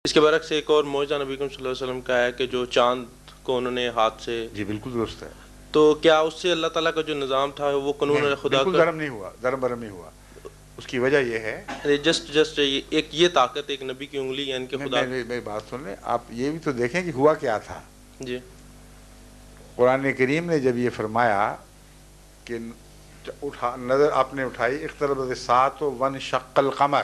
اس کے برعکس ایک اور معجزہ نبی کریم صلی اللہ علیہ وسلم کا ہے کہ جو چاند کو انہوں نے ہاتھ سے، جی بالکل درست ہے. تو کیا اس سے اللہ تعالیٰ کا جو نظام تھا وہ قانون نہیں خدا بالکل کا دھرم نہیں ہوا، دھرم برم نہیں ہوا. اس کی وجہ یہ ہے، جسٹ ایک یہ طاقت ایک نبی کی انگلی یعنی کہ خدا. میری بات سن لیں آپ. یہ بھی تو دیکھیں کہ ہوا کیا تھا. جی قرآن کریم نے جب یہ فرمایا کہ نظر آپ نے اٹھائی اقتربت الساعۃ وانشق القمر،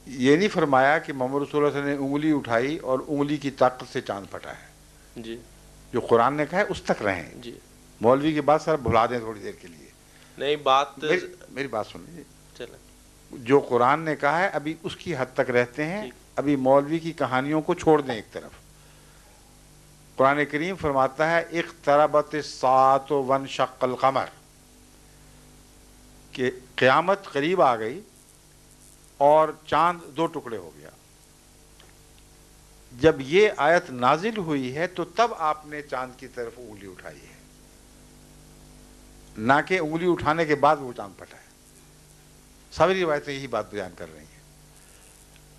یہ نہیں فرمایا کہ محمد رسول اللہ صلی اللہ علیہ وسلم نے انگلی اٹھائی اور انگلی کی طاقت سے چاند پھٹا ہے. جی جو قرآن نے کہا ہے اس تک رہیں. جی مولوی کی بات سر بھلا دیں تھوڑی دیر کے لیے. نہیں بات میری بات سن لیجیے. چلیں جو قرآن نے کہا ہے ابھی اس کی حد تک رہتے ہیں. ٹھیک. ابھی مولوی کی کہانیوں کو چھوڑ دیں ایک طرف. قرآن کریم فرماتا ہے اقتربت الساعۃ وانشق القمر، کہ قیامت قریب آ گئی اور چاند دو ٹکڑے ہو گیا. جب یہ آیت نازل ہوئی ہے تو تب آپ نے چاند کی طرف انگلی اٹھائی ہے، نہ کہ انگلی اٹھانے کے بعد وہ چاند پھٹا ہے. ساری روایتیں یہی بات بیان کر رہی ہیں.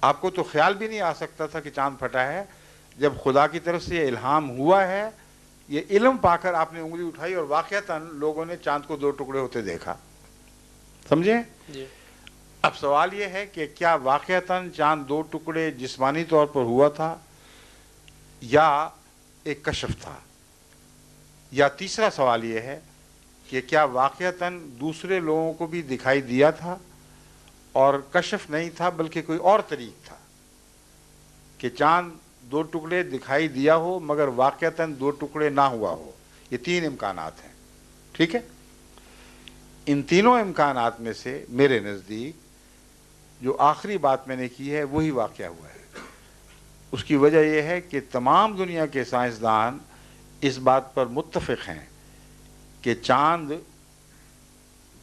آپ کو تو خیال بھی نہیں آ سکتا تھا کہ چاند پھٹا ہے. جب خدا کی طرف سے یہ الہام ہوا ہے، یہ علم پا کر آپ نے انگلی اٹھائی اور واقعتاً لوگوں نے چاند کو دو ٹکڑے ہوتے دیکھا. سمجھیں؟ جی اب سوال یہ ہے کہ کیا واقعتاً چاند دو ٹکڑے جسمانی طور پر ہوا تھا یا ایک کشف تھا؟ یا تیسرا سوال یہ ہے کہ کیا واقعتاً دوسرے لوگوں کو بھی دکھائی دیا تھا اور کشف نہیں تھا بلکہ کوئی اور طریق تھا کہ چاند دو ٹکڑے دکھائی دیا ہو مگر واقعتاً دو ٹکڑے نہ ہوا ہو؟ یہ تین امکانات ہیں. ٹھیک ہے؟ ان تینوں امکانات میں سے میرے نزدیک جو آخری بات میں نے کی ہے وہی واقعہ ہوا ہے. اس کی وجہ یہ ہے کہ تمام دنیا کے سائنسدان اس بات پر متفق ہیں کہ چاند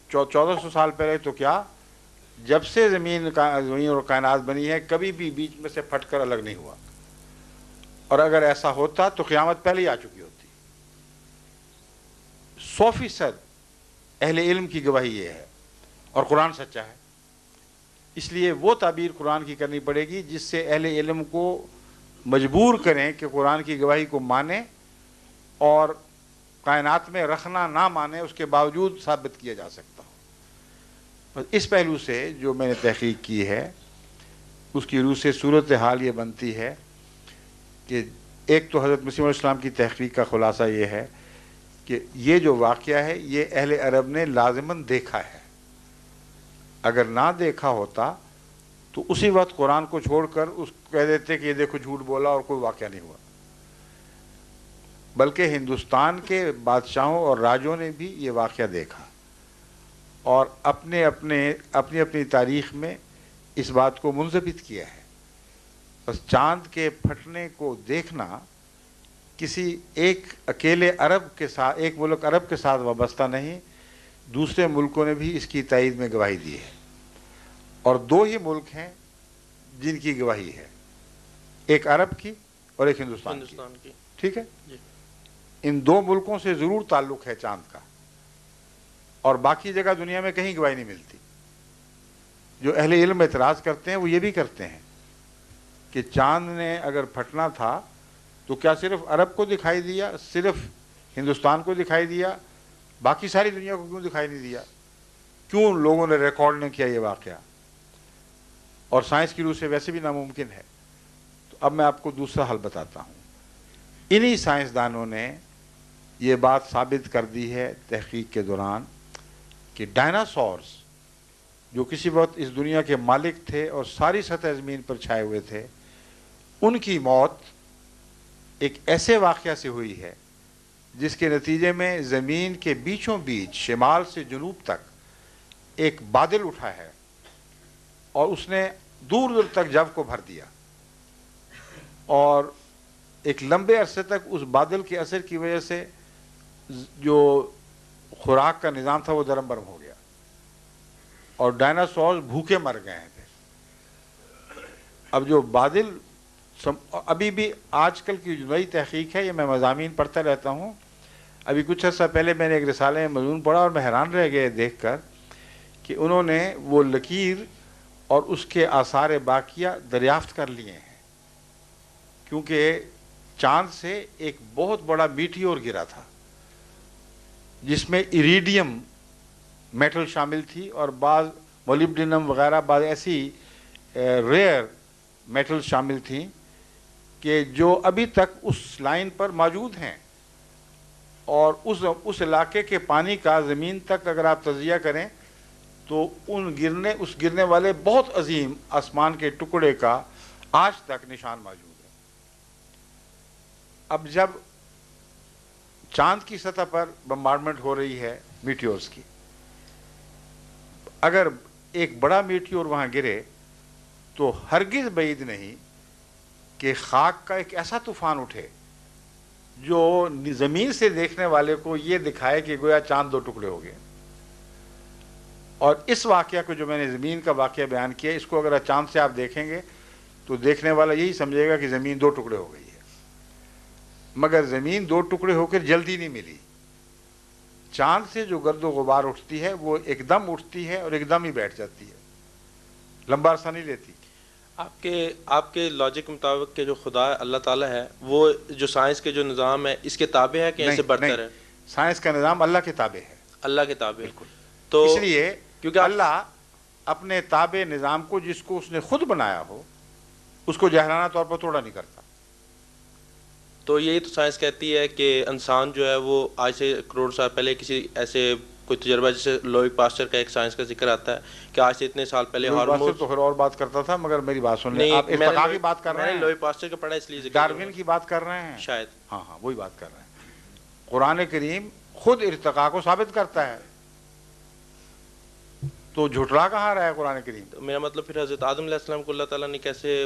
1400 سال پہلے تو کیا، جب سے زمین اور کائنات بنی ہے کبھی بھی بیچ میں سے پھٹ کر الگ نہیں ہوا. اور اگر ایسا ہوتا تو قیامت پہلے ہی آ چکی ہوتی. 100% اہل علم کی گواہی یہ ہے اور قرآن سچا ہے. اس لیے وہ تعبیر قرآن کی کرنی پڑے گی جس سے اہل علم کو مجبور کریں کہ قرآن کی گواہی کو مانیں اور کائنات میں رکھنا نہ مانے اس کے باوجود ثابت کیا جا سکتا ہو. بس اس پہلو سے جو میں نے تحقیق کی ہے اس کی روح سے صورتحال یہ بنتی ہے کہ ایک تو حضرت مسیح علیہ السلام کی تحقیق کا خلاصہ یہ ہے کہ یہ جو واقعہ ہے یہ اہل عرب نے لازماً دیکھا ہے. اگر نہ دیکھا ہوتا تو اسی وقت قرآن کو چھوڑ کر اس کہہ دیتے کہ یہ دیکھو جھوٹ بولا اور کوئی واقعہ نہیں ہوا. بلکہ ہندوستان کے بادشاہوں اور راجوں نے بھی یہ واقعہ دیکھا اور اپنی تاریخ میں اس بات کو منضبط کیا ہے. بس چاند کے پھٹنے کو دیکھنا کسی ایک اکیلے عرب کے ساتھ، ایک ملک عرب کے ساتھ وابستہ نہیں، دوسرے ملکوں نے بھی اس کی تائید میں گواہی دی ہے. اور دو ہی ملک ہیں جن کی گواہی ہے، ایک عرب کی اور ایک ہندوستان کی. ٹھیک ہے؟ جی ان دو ملکوں سے ضرور تعلق ہے چاند کا، اور باقی جگہ دنیا میں کہیں گواہی نہیں ملتی. جو اہل علم اعتراض کرتے ہیں وہ یہ بھی کرتے ہیں کہ چاند نے اگر پھٹنا تھا تو کیا صرف عرب کو دکھائی دیا، صرف ہندوستان کو دکھائی دیا، باقی ساری دنیا کو کیوں دکھائی نہیں دیا؟ کیوں لوگوں نے ریکارڈ نہیں کیا یہ واقعہ؟ اور سائنس کی روح سے ویسے بھی ناممکن ہے. تو اب میں آپ کو دوسرا حل بتاتا ہوں. انہی سائنسدانوں نے یہ بات ثابت کر دی ہے تحقیق کے دوران کہ ڈائناسورز جو کسی وقت اس دنیا کے مالک تھے اور ساری سطح زمین پر چھائے ہوئے تھے، ان کی موت ایک ایسے واقعہ سے ہوئی ہے جس کے نتیجے میں زمین کے بیچوں بیچ شمال سے جنوب تک ایک بادل اٹھا ہے اور اس نے دور دور تک جو کو بھر دیا، اور ایک لمبے عرصے تک اس بادل کے اثر کی وجہ سے جو خوراک کا نظام تھا وہ درم برم ہو گیا اور ڈائناسورز بھوکے مر گئے ہیں. اب جو بادل ابھی بھی آج کل کی جو نئی تحقیق ہے، یہ میں مضامین پڑھتا رہتا ہوں. ابھی کچھ عرصہ پہلے میں نے ایک رسالے میں مضمون پڑھا اور میں حیران رہ گیا دیکھ کر کہ انہوں نے وہ لکیر اور اس کے آثار باقیہ دریافت کر لیے ہیں، کیونکہ چاند سے ایک بہت بڑا میٹیور گرا تھا جس میں ایریڈیم میٹل شامل تھی اور بعض مولیبڈینم وغیرہ بعض ایسی ریئر میٹل شامل تھیں کہ جو ابھی تک اس لائن پر موجود ہیں، اور اس علاقے کے پانی کا زمین تک اگر آپ تجزیہ کریں تو اس گرنے والے بہت عظیم آسمان کے ٹکڑے کا آج تک نشان موجود ہے۔ اب جب چاند کی سطح پر بمبارڈمنٹ ہو رہی ہے میٹیورز کی، اگر ایک بڑا میٹیور وہاں گرے تو ہرگز بعید نہیں کہ خاک کا ایک ایسا طوفان اٹھے جو زمین سے دیکھنے والے کو یہ دکھائے کہ گویا چاند دو ٹکڑے ہو گئے۔ اور اس واقعہ کو جو میں نے زمین کا واقعہ بیان کیا، اس کو اگر چاند سے آپ دیکھیں گے تو دیکھنے والا یہی سمجھے گا کہ زمین دو ٹکڑے ہو گئی ہے، مگر زمین دو ٹکڑے ہو کر جلدی نہیں ملی۔ چاند سے جو گرد و غبار اٹھتی ہے وہ ایک دم اٹھتی ہے اور ایک دم ہی بیٹھ جاتی ہے، لمبا عرصہ نہیں لیتی۔ آپ کے لاجک کے مطابق کہ جو خدا اللہ تعالیٰ ہے وہ جو سائنس کے جو نظام ہے اس کے تابع ہے کہ ایسے برتر ہے؟ سائنس کا نظام اللہ کے تابع ہے، اللہ کے تابع۔ بالکل۔ تو اس لیے کیونکہ اللہ اپنے تابع نظام کو جس کو اس نے خود بنایا ہو اس کو جاہلانہ طور پر توڑا نہیں کرتا۔ تو یہی تو سائنس کہتی ہے کہ انسان جو ہے وہ آج سے کروڑ سال پہلے کسی ایسے کوئی تجربہ، جیسے لوئک پاسچر کا ایک سائنس کا ذکر آتا ہے کہ آج سے اتنے سال پہلے ہارمونز، تو پھر اور بات کرتا تھا، مگر میری بات سن لیں۔ نہیں، آپ ارتقاء کی بات کر میں رہے نے ہیں، لوئک پاسچر کا پڑھا اس لیے ذکر ڈاروین کی بات کر رہے ہیں شاید۔ ہاں وہی بات کر رہے ہیں۔ قرآن کریم خود ارتقاء کو ثابت کرتا ہے، تو جھٹلا کہاں رہا ہے قرآن کریم؟ تو میرا مطلب پھر حضرت آدم علیہ السلام کو اللہ تعالیٰ نے کیسے؟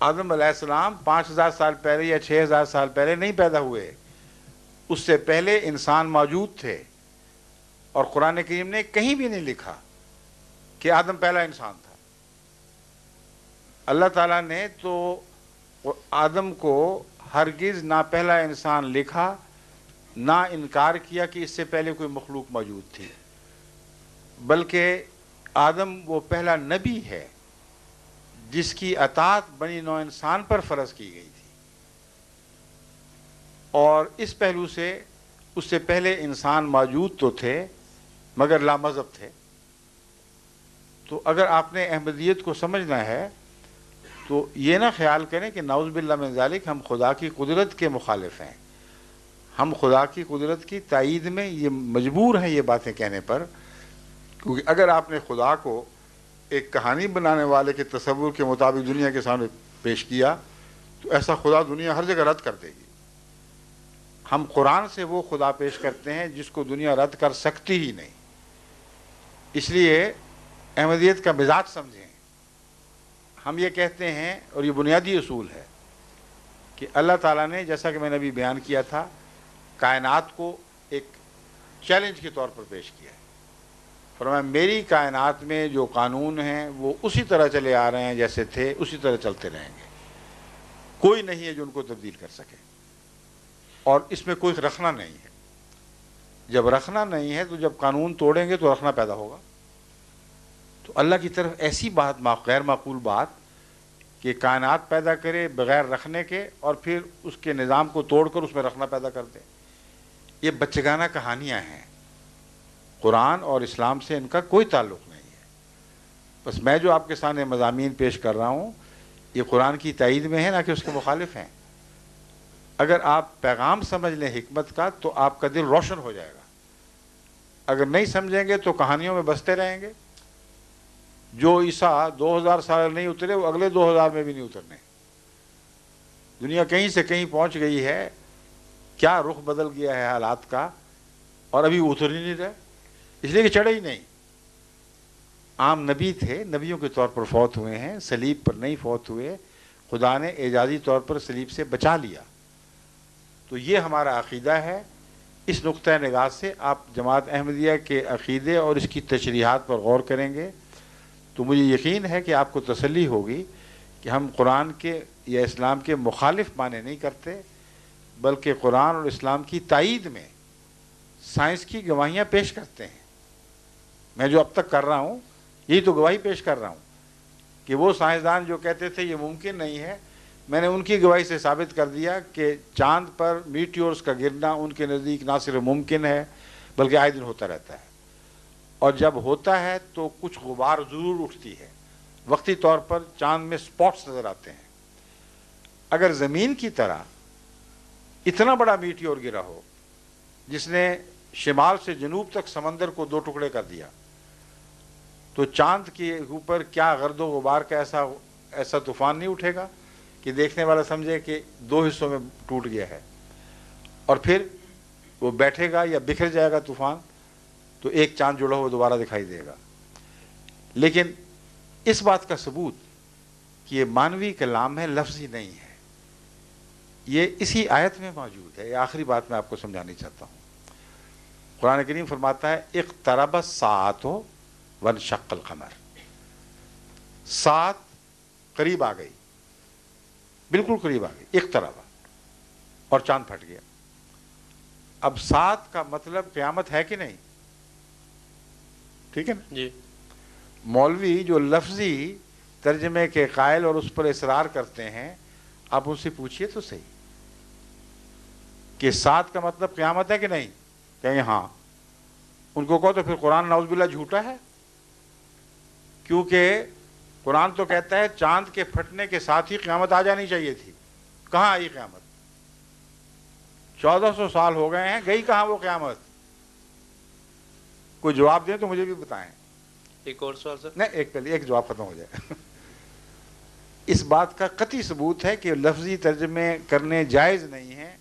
آدم علیہ السلام 5000 سال پہلے یا 6000 سال پہلے نہیں پیدا ہوئے، اس سے پہلے انسان موجود تھے، اور قرآن کریم نے کہیں بھی نہیں لکھا کہ آدم پہلا انسان تھا۔ اللہ تعالیٰ نے تو آدم کو ہرگز نہ پہلا انسان لکھا، نہ انکار کیا کہ اس سے پہلے کوئی مخلوق موجود تھی، بلکہ آدم وہ پہلا نبی ہے جس کی اطاعت بنی نوع انسان پر فرض کی گئی تھی، اور اس پہلو سے اس سے پہلے انسان موجود تو تھے مگر لامذہب تھے۔ تو اگر آپ نے احمدیت کو سمجھنا ہے تو یہ نہ خیال کریں کہ نعوذ باللہ من ذالک ہم خدا کی قدرت کے مخالف ہیں۔ ہم خدا کی قدرت کی تائید میں یہ مجبور ہیں یہ باتیں کہنے پر، کیونکہ اگر آپ نے خدا کو ایک کہانی بنانے والے کے تصور کے مطابق دنیا کے سامنے پیش کیا تو ایسا خدا دنیا ہر جگہ رد کر دے گی۔ ہم قرآن سے وہ خدا پیش کرتے ہیں جس کو دنیا رد کر سکتی ہی نہیں۔ اس لیے احمدیت کا مزاج سمجھیں۔ ہم یہ کہتے ہیں، اور یہ بنیادی اصول ہے، کہ اللہ تعالیٰ نے، جیسا کہ میں نے ابھی بیان کیا تھا، کائنات کو ایک چیلنج کے طور پر پیش کیا ہے۔ فرمایا میری کائنات میں جو قانون ہیں وہ اسی طرح چلے آ رہے ہیں جیسے تھے، اسی طرح چلتے رہیں گے، کوئی نہیں ہے جو ان کو تبدیل کر سکے، اور اس میں کوئی رکھنا نہیں ہے۔ جب رکھنا نہیں ہے تو جب قانون توڑیں گے تو رکھنا پیدا ہوگا۔ تو اللہ کی طرف ایسی بات غیر معقول بات کہ کائنات پیدا کرے بغیر رکھنے کے اور پھر اس کے نظام کو توڑ کر اس میں رکھنا پیدا کر دے، یہ بچگانہ کہانیاں ہیں۔ قرآن اور اسلام سے ان کا کوئی تعلق نہیں ہے۔ بس میں جو آپ کے سامنے مضامین پیش کر رہا ہوں یہ قرآن کی تائید میں ہے، نہ کہ اس کے مخالف ہیں۔ اگر آپ پیغام سمجھ لیں حکمت کا تو آپ کا دل روشن ہو جائے گا، اگر نہیں سمجھیں گے تو کہانیوں میں بستے رہیں گے۔ جو عیسیٰ 2000 سال نہیں اترے وہ اگلے 2000 میں بھی نہیں اترنے۔ دنیا کہیں سے کہیں پہنچ گئی ہے، کیا رخ بدل گیا ہے حالات کا، اور ابھی اتر ہی نہیں رہے، اس لیے کہ چڑھے ہی نہیں۔ عام نبی تھے، نبیوں کے طور پر فوت ہوئے ہیں، صلیب پر نہیں فوت ہوئے، خدا نے اعجازی طور پر صلیب سے بچا لیا۔ تو یہ ہمارا عقیدہ ہے۔ اس نقطۂ نگاہ سے آپ جماعت احمدیہ کے عقیدے اور اس کی تشریحات پر غور کریں گے تو مجھے یقین ہے کہ آپ کو تسلی ہوگی کہ ہم قرآن کے یا اسلام کے مخالف معنی نہیں کرتے، بلکہ قرآن اور اسلام کی تائید میں سائنس کی گواہیاں پیش کرتے ہیں۔ میں جو اب تک کر رہا ہوں یہی تو گواہی پیش کر رہا ہوں کہ وہ سائنسدان جو کہتے تھے یہ ممکن نہیں ہے، میں نے ان کی گواہی سے ثابت کر دیا کہ چاند پر میٹیورز کا گرنا ان کے نزدیک نہ صرف ممکن ہے بلکہ آئے دن ہوتا رہتا ہے، اور جب ہوتا ہے تو کچھ غبار ضرور اٹھتی ہے، وقتی طور پر چاند میں سپاٹس نظر آتے ہیں۔ اگر زمین کی طرح اتنا بڑا میٹیور گرا ہو جس نے شمال سے جنوب تک سمندر کو 2 ٹکڑے کر دیا، تو چاند کے اوپر کیا گرد و غبار کا ایسا طوفان نہیں اٹھے گا کہ دیکھنے والا سمجھے کہ 2 حصوں میں ٹوٹ گیا ہے، اور پھر وہ بیٹھے گا یا بکھر جائے گا طوفان، تو ایک چاند جڑا ہوا دوبارہ دکھائی دے گا۔ لیکن اس بات کا ثبوت کہ یہ مانوی کلام ہے، لفظی نہیں ہے، یہ اسی آیت میں موجود ہے۔ یہ آخری بات میں آپ کو سمجھانی چاہتا ہوں۔ قرآن کریم فرماتا ہے اقترب الساعۃ وانشق القمر، ساعت قریب آ گئی، بالکل قریب آ گئی، اقترب، اور چاند پھٹ گیا۔ اب ساعت کا مطلب قیامت ہے کہ نہیں؟ ٹھیک ہے نا؟ جی۔ مولوی جو لفظی ترجمے کے قائل اور اس پر اصرار کرتے ہیں، آپ ان سے پوچھئے تو صحیح کہ ساعت کا مطلب قیامت ہے کہ نہیں؟ کہیں ہاں۔ ان کو کہو تو پھر قرآن نعوذ باللہ جھوٹا ہے، کیونکہ قرآن تو کہتا ہے چاند کے پھٹنے کے ساتھ ہی قیامت آ جانی چاہیے تھی۔ کہاں آئی قیامت؟ 1400 سال ہو گئے ہیں، گئی کہاں وہ قیامت؟ کوئی جواب دیں تو مجھے بھی بتائیں۔ ایک اور سوال سر؟ نہیں، ایک جواب ختم ہو جائے۔ اس بات کا قطعی ثبوت ہے کہ لفظی ترجمے کرنے جائز نہیں ہیں۔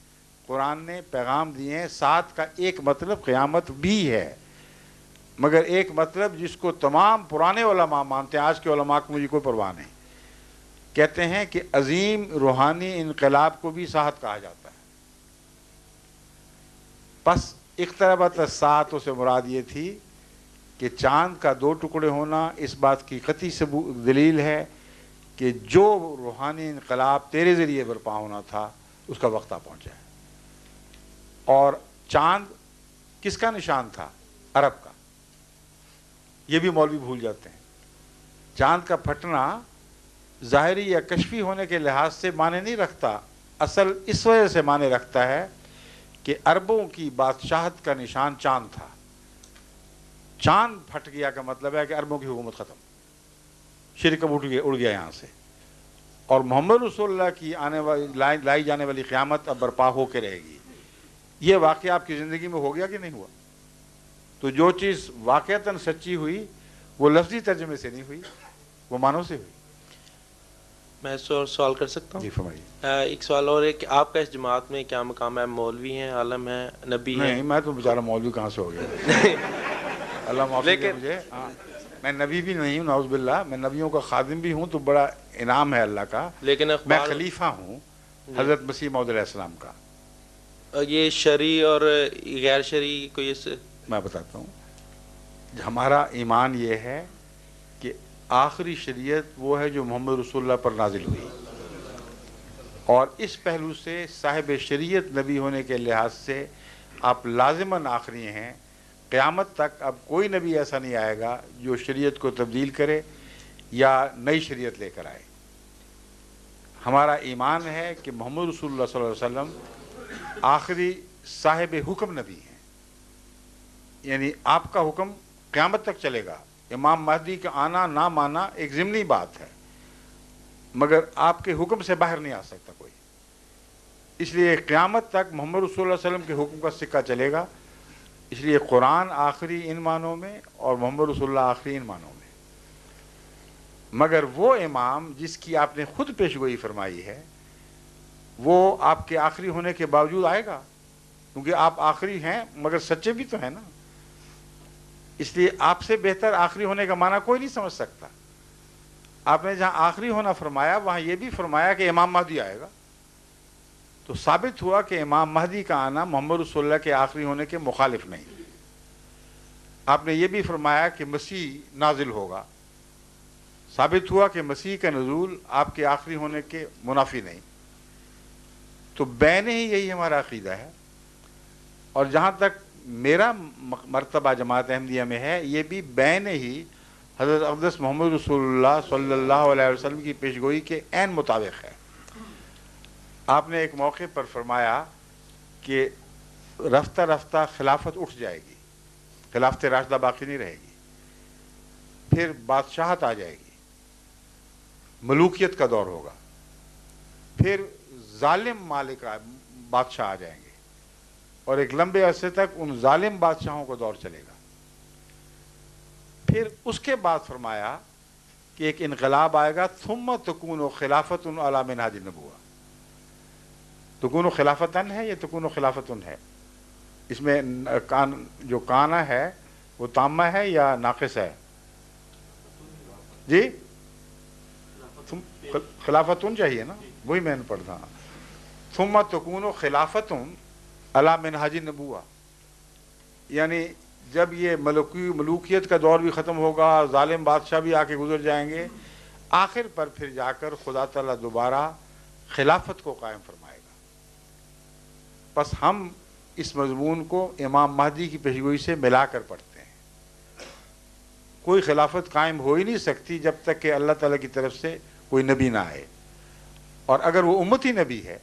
قرآن نے پیغام دیے ہیں، ساتھ کا ایک مطلب قیامت بھی ہے، مگر ایک مطلب جس کو تمام پرانے علماء مانتے ہیں، آج کے علماء کو مجھے کوئی پرواہ نہیں، کہتے ہیں کہ عظیم روحانی انقلاب کو بھی ساعت کہا جاتا ہے۔ پس اقتربت الساعۃ سے مراد یہ تھی کہ چاند کا 2 ٹکڑے ہونا اس بات کی قطعی دلیل ہے کہ جو روحانی انقلاب تیرے ذریعے برپا ہونا تھا اس کا وقت آ پہنچا ہے۔ اور چاند کس کا نشان تھا؟ عرب کا۔ یہ بھی مولوی بھول جاتے ہیں۔ چاند کا پھٹنا ظاہری یا کشفی ہونے کے لحاظ سے معنی نہیں رکھتا، اصل اس وجہ سے معنی رکھتا ہے کہ عربوں کی بادشاہت کا نشان چاند تھا۔ چاند پھٹ گیا کا مطلب ہے کہ عربوں کی حکومت ختم، شرک اب اڑ گیا یہاں سے، اور محمد رسول اللہ کی لائی جانے والی قیامت اب برپا ہو کے رہے گی۔ یہ واقعہ آپ کی زندگی میں ہو گیا کہ نہیں ہوا؟ تو جو چیز واقعتاً سچی ہوئی وہ لفظی ترجمے سے نہیں ہوئی، وہ معنوں سے ہوئی۔ میں سوال کر سکتا ہوں؟ جی فرمائیے۔ ایک سوال اور ہے کہ آپ کا اس جماعت میں کیا مقام ہے؟ مولوی ہیں، عالم ہیں، نبی ہیں؟ نہیں، میں تو بیچارہ مولوی کہاں سے ہو گیا، اللہ معافی دے مجھے۔ میں نبی بھی نہیں ہوں، نعوذ باللہ، میں نبیوں کا خادم بھی ہوں تو بڑا انعام ہے اللہ کا، لیکن میں خلیفہ ہوں حضرت مسیح موعود علیہ السلام کا۔ یہ شرعی اور غیر شرعی کوئی اس میں بتاتا ہوں، ہمارا ایمان یہ ہے کہ آخری شریعت وہ ہے جو محمد رسول اللہ پر نازل ہوئی، اور اس پہلو سے صاحب شریعت نبی ہونے کے لحاظ سے آپ لازماً آخری ہیں۔ قیامت تک اب کوئی نبی ایسا نہیں آئے گا جو شریعت کو تبدیل کرے یا نئی شریعت لے کر آئے۔ ہمارا ایمان ہے کہ محمد رسول اللہ صلی اللہ علیہ وسلم آخری صاحب حکم نبی ہیں، یعنی آپ کا حکم قیامت تک چلے گا۔ امام مہدی کا آنا نہ مانا ایک ضمنی بات ہے، مگر آپ کے حکم سے باہر نہیں آ سکتا کوئی، اس لیے قیامت تک محمد رسول اللہ علیہ وسلم کے حکم کا سکہ چلے گا۔ اس لیے قرآن آخری ان معنوں میں اور محمد رسول اللہ آخری ان معنوں میں، مگر وہ امام جس کی آپ نے خود پیشگوئی فرمائی ہے وہ آپ کے آخری ہونے کے باوجود آئے گا، کیونکہ آپ آخری ہیں مگر سچے بھی تو ہیں نا، اس لیے آپ سے بہتر آخری ہونے کا معنی کوئی نہیں سمجھ سکتا۔ آپ نے جہاں آخری ہونا فرمایا وہاں یہ بھی فرمایا کہ امام مہدی آئے گا، تو ثابت ہوا کہ امام مہدی کا آنا محمد رسول اللہ کے آخری ہونے کے مخالف نہیں۔ آپ نے یہ بھی فرمایا کہ مسیح نازل ہوگا، ثابت ہوا کہ مسیح کا نزول آپ کے آخری ہونے کے منافی نہیں۔ تو بین ہی یہی ہمارا عقیدہ ہے، اور جہاں تک میرا مرتبہ جماعت احمدیہ میں ہے یہ بھی بین ہی حضرت اقدس محمد رسول اللہ صلی اللہ علیہ وسلم کی پیشگوئی کے عین مطابق ہے۔ آپ نے ایک موقع پر فرمایا کہ رفتہ رفتہ خلافت اٹھ جائے گی، خلافت راشدہ باقی نہیں رہے گی، پھر بادشاہت آ جائے گی، ملوکیت کا دور ہوگا، پھر ظالم مالک بادشاہ آ جائیں گے، اور ایک لمبے عرصے تک ان ظالم بادشاہوں کا دور چلے گا۔ پھر اس کے بعد فرمایا کہ ایک انقلاب آئے گا، ثم تکون خلافت علی منہاج النبوہ۔ تکون خلافتن ہے، یہ تکون خلافتن ہے، اس میں جو کانا ہے وہ تامہ ہے یا ناقص ہے؟ جی خلافتن چاہیے نا، وہی میں نے پڑھا۔ ثم تکون خلافتن علی منہاج النبوہ، یعنی جب یہ ملوکیت کا دور بھی ختم ہوگا، ظالم بادشاہ بھی آ کے گزر جائیں گے، آخر پر پھر جا کر خدا تعالیٰ دوبارہ خلافت کو قائم فرمائے گا۔ بس ہم اس مضمون کو امام مہدی کی پیشگوئی سے ملا کر پڑھتے ہیں۔ کوئی خلافت قائم ہو ہی نہیں سکتی جب تک کہ اللہ تعالیٰ کی طرف سے کوئی نبی نہ آئے، اور اگر وہ امتی نبی ہے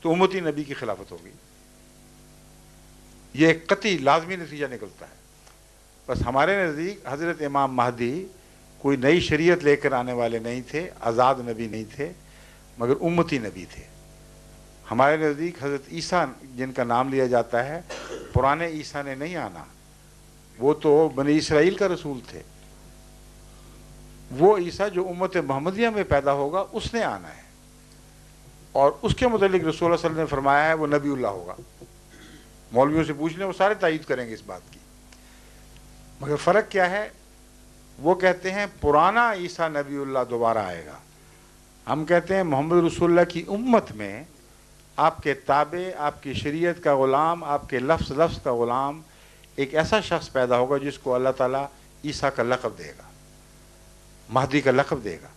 تو امتی نبی کی خلافت ہوگی۔ یہ ایک قطعی لازمی نتیجہ نکلتا ہے۔ بس ہمارے نزدیک حضرت امام مہدی کوئی نئی شریعت لے کر آنے والے نہیں تھے، آزاد نبی نہیں تھے، مگر امتی نبی تھے۔ ہمارے نزدیک حضرت عیسیٰ جن کا نام لیا جاتا ہے، پرانے عیسیٰ نے نہیں آنا، وہ تو بنی اسرائیل کا رسول تھے۔ وہ عیسیٰ جو امت محمدیہ میں پیدا ہوگا اس نے آنا ہے، اور اس کے متعلق رسول اللہ صلی اللہ علیہ وسلم نے فرمایا ہے وہ نبی اللہ ہوگا۔ مولویوں سے پوچھ لیں، وہ سارے تائید کریں گے اس بات کی۔ مگر فرق کیا ہے؟ وہ کہتے ہیں پرانا عیسیٰ نبی اللہ دوبارہ آئے گا، ہم کہتے ہیں محمد رسول اللہ کی امت میں آپ کے تابع، آپ کی شریعت کا غلام، آپ کے لفظ کا غلام ایک ایسا شخص پیدا ہوگا جس کو اللہ تعالیٰ عیسیٰ کا لقب دے گا، مہدی کا لقب دے گا،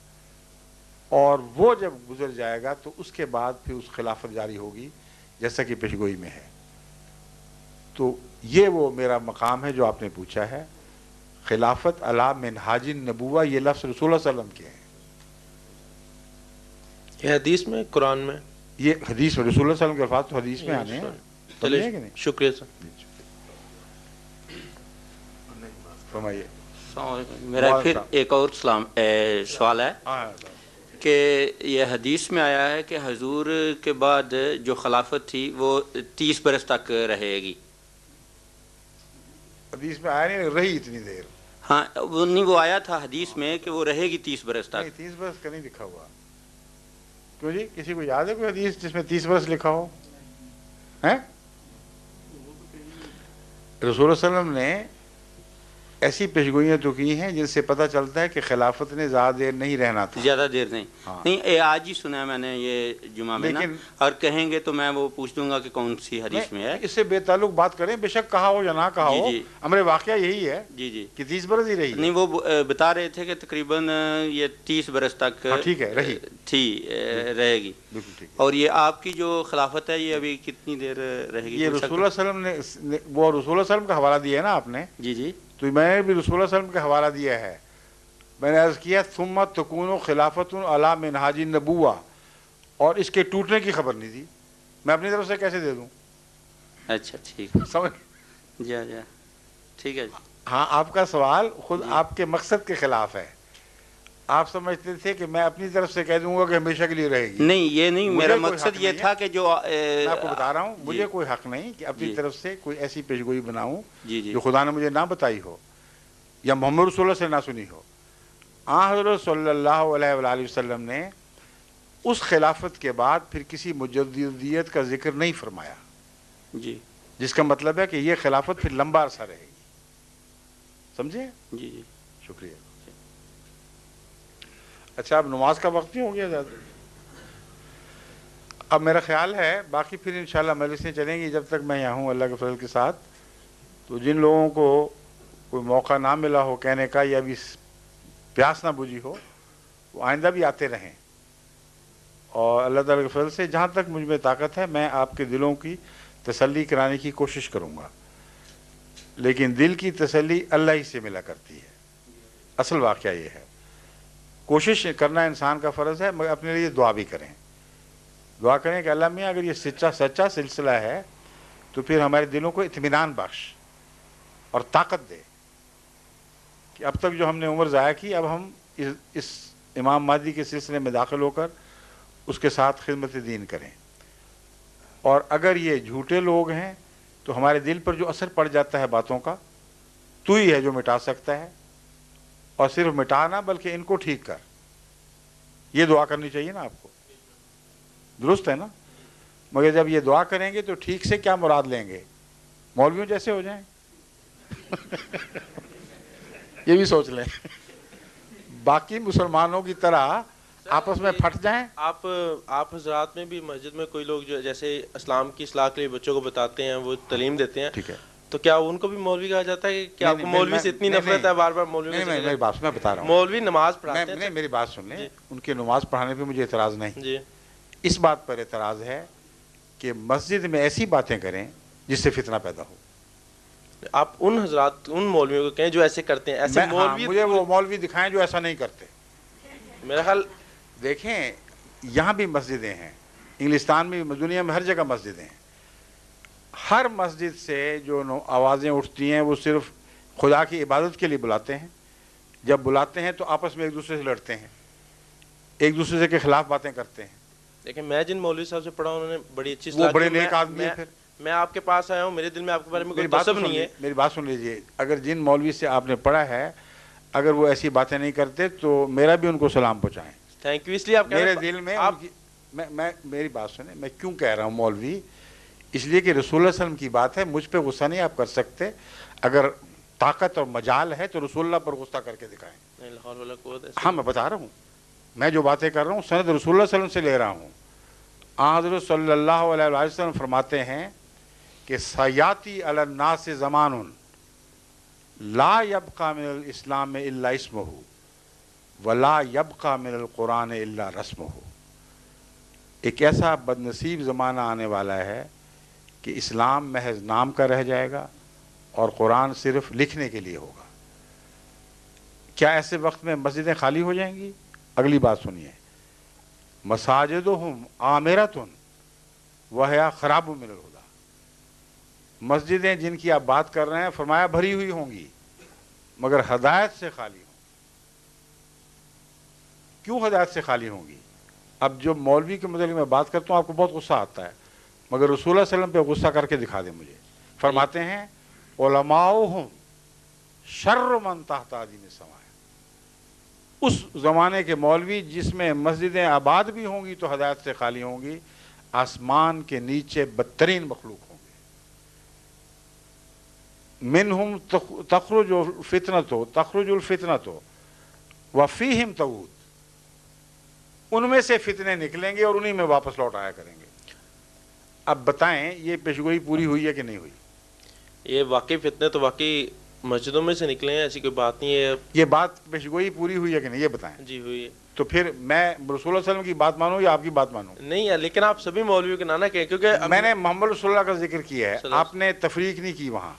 اور وہ جب گزر جائے گا تو اس کے بعد پھر اس خلافت جاری ہوگی جیسا کہ پیشگوئی میں ہے۔ تو یہ وہ میرا مقام ہے جو آپ نے پوچھا ہے، خلافت علی منہاج النبوہ، یہ لفظ رسول اللہ صلی اللہ علیہ وسلم کے ہیں۔ یہ حدیث میں، قرآن میں، یہ حدیث میں رسول اللہ صلی اللہ علیہ وسلم کے الفاظ تو حدیث میں آنے ہیں، چلیے شکریہ سر۔ فرمائیے۔ السلام علیکم۔ میرا پھر ایک اور سوال ہے کہ یہ حدیث میں آیا ہے کہ حضور کے بعد جو خلافت تھی وہ 30 برس تک رہے گی۔ حدیث میں آیا نہیں، رہی اتنی دیر۔ ہاں وہ نہیں، وہ آیا تھا حدیث میں کہ وہ رہے گی 30 برس تک۔ نہیں، 30 برس کا نہیں لکھا ہوا۔ کیوں جی، کسی کو یاد ہے کوئی حدیث جس میں 30 برس لکھا ہو؟ ہیں؟ رسول اللہ صلی اللہ علیہ وسلم نے ایسی پیشگوئیاں تو کی ہیں جن سے پتہ چلتا ہے کہ خلافت نے زیادہ دیر نہیں رہنا تھا، زیادہ دیر نہیں۔ ہاں۔ نہیں، آج ہی سنا ہے میں نے یہ جمعہ میں نا، اور کہیں گے تو میں وہ پوچھ دوں گا کہ کون سی حدیث میں ہے۔ اس سے بے تعلق بات کریں، بے شک کہا ہو یا نہ کہا ہو، امر واقعہ یہی ہے کہ 30 برس ہی رہی۔ نہیں، وہ بتا رہے تھے کہ تقریباً یہ 30 برس تک ٹھیک ہے رہی تھی، رہے گی۔ بالکل ٹھیک۔ اور یہ آپ کی جو خلافت ہے یہ ابھی کتنی دیر رہے گی؟ یہ رسول اللہ صلی اللہ علیہ وسلم نے، وہ رسول اللہ صلی اللہ علیہ وسلم کا حوالہ دیا ہے نا آپ نے؟ جی جی، تو میں نے بھی رسول اللہ صلی اللہ علیہ وسلم کا حوالہ دیا ہے۔ میں نے عرض کیا ثم تکون خلافت علی منہاج النبوہ، اور اس کے ٹوٹنے کی خبر نہیں دی، میں اپنی طرف سے کیسے دے دوں؟ اچھا ٹھیک ہے، سمجھ؟ جی جی ٹھیک ہے جی۔ ہاں، آپ کا سوال خود آپ کے مقصد کے خلاف ہے۔ آپ سمجھتے تھے کہ میں اپنی طرف سے کہہ دوں گا کہ ہمیشہ کے لیے رہے گی۔ نہیں، یہ نہیں، میرا مقصد یہ تھا کہ جو میں آپ کو بتا رہا ہوں، مجھے کوئی حق نہیں کہ اپنی طرف سے کوئی ایسی پیشگوئی بناؤں جو خدا نے مجھے نہ بتائی ہو یا محمد رسول اللہ سے نہ سنی ہو۔ حضرت صلی اللہ علیہ وآلہ وسلم نے اس خلافت کے بعد پھر کسی مجددیت کا ذکر نہیں فرمایا، جی، جس کا مطلب ہے کہ یہ خلافت پھر لمبا عرصہ رہے گی۔ سمجھے؟ جی جی، شکریہ۔ اچھا، اب نماز کا وقت نہیں ہو گیا زیادہ؟ اب میرا خیال ہے باقی پھر انشاءاللہ مجلسیں چلیں گی جب تک میں یہاں ہوں اللہ کے فضل کے ساتھ۔ تو جن لوگوں کو کوئی موقع نہ ملا ہو کہنے کا یا ابھی پیاس نہ بجھی ہو، وہ آئندہ بھی آتے رہیں، اور اللہ تعالیٰ کے فضل سے جہاں تک مجھ میں طاقت ہے میں آپ کے دلوں کی تسلی کرانے کی کوشش کروں گا، لیکن دل کی تسلی اللہ ہی سے ملا کرتی ہے۔ اصل واقعہ یہ ہے. کوشش کرنا انسان کا فرض ہے، مگر اپنے لیے دعا بھی کریں. دعا کریں کہ اللہ میاں اگر یہ سچا سلسلہ ہے تو پھر ہمارے دلوں کو اطمینان بخش اور طاقت دے کہ اب تک جو ہم نے عمر ضائع کی، اب ہم اس امام مہدی کے سلسلے میں داخل ہو کر اس کے ساتھ خدمت دین کریں. اور اگر یہ جھوٹے لوگ ہیں تو ہمارے دل پر جو اثر پڑ جاتا ہے باتوں کا، تو ہی ہے جو مٹا سکتا ہے. اور صرف مٹانا بلکہ ان کو ٹھیک کر، یہ دعا کرنی چاہیے نا آپ کو. درست ہے نا؟ مگر جب یہ دعا کریں گے تو ٹھیک سے کیا مراد لیں گے؟ مولویوں جیسے ہو جائیں. یہ بھی سوچ لیں. باقی مسلمانوں کی طرح آپس میں پھٹ جائیں. آپ حضرات میں بھی مسجد میں کوئی لوگ جو جیسے اسلام کی اصلاح کے لیے بچوں کو بتاتے ہیں، وہ تعلیم دیتے ہیں، ٹھیک ہے، تو کیا ان کو بھی مولوی کہا جاتا ہے کہ آپ کو مولوی سے اتنی نفرت ہے بار بار مولوی؟ میری بات میں بتا رہا ہوں. مولوی نماز پڑھاتے ہیں. میری بات سن لیں. ان کے نماز پڑھانے پہ مجھے اعتراض نہیں. جی. اس بات پر اعتراض ہے کہ مسجد میں ایسی باتیں کریں جس سے فتنہ پیدا ہو. آپ ان حضرات، ان مولویوں کو کہیں جو ایسے کرتے ہیں. ایسے مولوی مجھے وہ مولوی دکھائیں جو ایسا نہیں کرتے. میرا خیال دیکھیں یہاں بھی مسجدیں ہیں، انگلستان میں بھی، دنیا میں ہر جگہ مسجدیں ہیں. ہر مسجد سے جو آوازیں اٹھتی ہیں وہ صرف خدا کی عبادت کے لیے بلاتے ہیں. جب بلاتے ہیں تو آپس میں ایک دوسرے سے لڑتے ہیں، ایک دوسرے کے خلاف باتیں کرتے ہیں. لیکن میں جن مولوی صاحب سے پڑھا انہوں نے بڑی اچھی وہ بڑے نیک آدمی ہیں. پھر میں آپ کے پاس آیا ہوں، میرے دل میں آپ کے بارے میں کوئی تعصب نہیں ہے. میری بات سن لیجئے. اگر جن مولوی سے آپ نے پڑھا ہے اگر وہ ایسی باتیں نہیں کرتے تو میرا بھی ان کو سلام پہنچائیں. Thank you. اس لیے آپ میرے دل میں میری بات سنیں، میں کیوں کہہ رہا ہوں مولوی، اس لیے کہ رسول اللہ علیہ وسلم کی بات ہے. مجھ پہ غصہ نہیں آپ کر سکتے. اگر طاقت اور مجال ہے تو رسول اللہ پر غصہ کر کے دکھائیں. ہاں میں بتا رہا ہوں، میں جو باتیں کر رہا ہوں سند رسول اللہ صلی اللہ علیہ وسلم سے لے رہا ہوں. حضرت صلی اللہ علیہ وسلم فرماتے ہیں کہ سیاتی علی الناس زمان لا یبقى من الاسلام الا اسمہ ولا یبقى من القرآن الا رسمہ. ایک ایسا بدنصیب زمانہ آنے والا ہے کہ اسلام محض نام کا رہ جائے گا اور قرآن صرف لکھنے کے لیے ہوگا. کیا ایسے وقت میں مسجدیں خالی ہو جائیں گی؟ اگلی بات سنیے. مساجدہم عامرۃ وہی خراب من الہدی. مسجدیں جن کی آپ بات کر رہے ہیں فرمایا بھری ہوئی ہوں گی مگر ہدایت سے خالی ہوں. کیوں ہدایت سے خالی ہوں گی؟ اب جو مولوی کے متعلق میں بات کرتا ہوں آپ کو بہت غصہ آتا ہے، مگر رسول اللہ صلی اللہ علیہ وسلم پہ غصہ کر کے دکھا دیں مجھے. فرماتے ہیں علماؤہم شر من تحت ادیم السماء. اس زمانے کے مولوی جس میں مسجدیں آباد بھی ہوں گی تو ہدایت سے خالی ہوں گی، آسمان کے نیچے بدترین مخلوق ہوں گے. منہم تخرج الفتنۃ وفیہم تعود. ان میں سے فتنے نکلیں گے اور انہی میں واپس لوٹ آیا کریں گے. اب بتائیں یہ پیشگوئی پوری ہوئی ہے کہ نہیں ہوئی؟ یہ واقعی فتنے تو واقعی مسجدوں میں سے نکلے ہیں، ایسی کوئی بات نہیں ہے. یہ بات پیشگوئی پوری ہوئی ہے کہ نہیں یہ بتائیں. جی ہوئی ہے. تو پھر میں رسول اللہ صلی اللہ علیہ وسلم کی بات مانوں یا آپ کی بات مانوں؟ نہیں ہے، لیکن آپ سبھی مولویوں کے نانا کہیں، کیونکہ میں نے محمد رسول اللہ کا ذکر کیا ہے، آپ نے تفریق نہیں کی. وہاں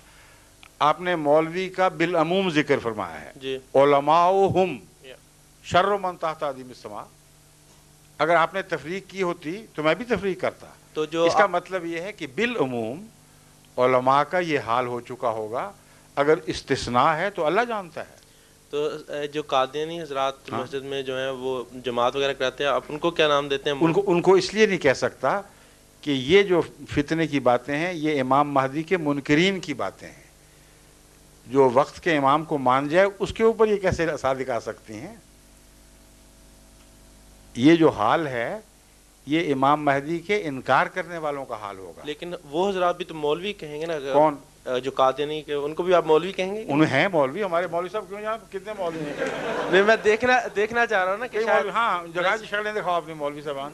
آپ نے مولوی کا بالعموم ذکر فرمایا ہے. جی. علماؤہم شر من تحت ادیم السماء. اگر آپ نے تفریق کی ہوتی تو میں بھی تفریق کرتا. تو جو اس کا مطلب یہ ہے کہ بالعموم علماء کا یہ حال ہو چکا ہوگا. اگر استثناء ہے تو اللہ جانتا ہے. تو جو قادیانی حضرات مسجد میں جو ہیں وہ جماعت وغیرہ کراتے ہیں، آپ ان کو کیا نام دیتے ہیں؟ ان کو اس لیے نہیں کہہ سکتا کہ یہ جو فتنے کی باتیں ہیں یہ امام مہدی کے منکرین کی باتیں ہیں. جو وقت کے امام کو مان جائے اس کے اوپر یہ کیسے صادق آ سکتی ہیں؟ یہ جو حال ہے یہ امام مہدی کے انکار کرنے والوں کا حال ہوگا. لیکن وہ حضرات بھی تو مولوی کہیں گے نا. کون؟ جو قادیانی کے، ان کو بھی آپ مولوی کہیں گے؟ انہیں ہیں مولوی. ہمارے مولوی صاحب کیوں یہاں کتنے مولوی ہیں؟ نہیں میں دیکھنا چاہ رہا ہوں نا کہ ہاں جگہ کی شکلیں دکھاؤ اپنے مولوی صاحبان.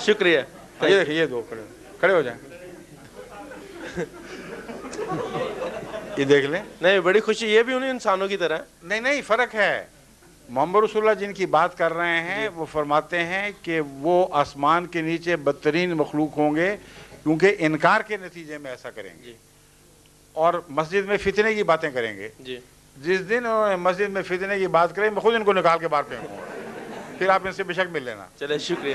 شکریہ. یہ دیکھیں یہ دو کھڑے ہو جائیں. یہ دیکھ لیں. نہیں بڑی خوشی، یہ بھی انہیں انسانوں کی طرح. نہیں فرق ہے. محمد رسول اللہ جن کی بات کر رہے ہیں وہ فرماتے ہیں کہ وہ آسمان کے نیچے بدترین مخلوق ہوں گے کیونکہ انکار کے نتیجے میں ایسا کریں گے اور مسجد میں فتنے کی باتیں کریں گے. جس دن انہوں نے مسجد میں فتنے کی بات کرے میں خود ان کو نکال کے باہر پھینکوں گا، پھر آپ ان سے بے شک مل لینا. چلے شکریہ.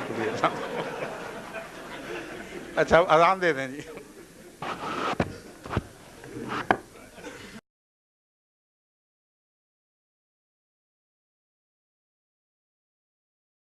اچھا اذان دے دیں جی.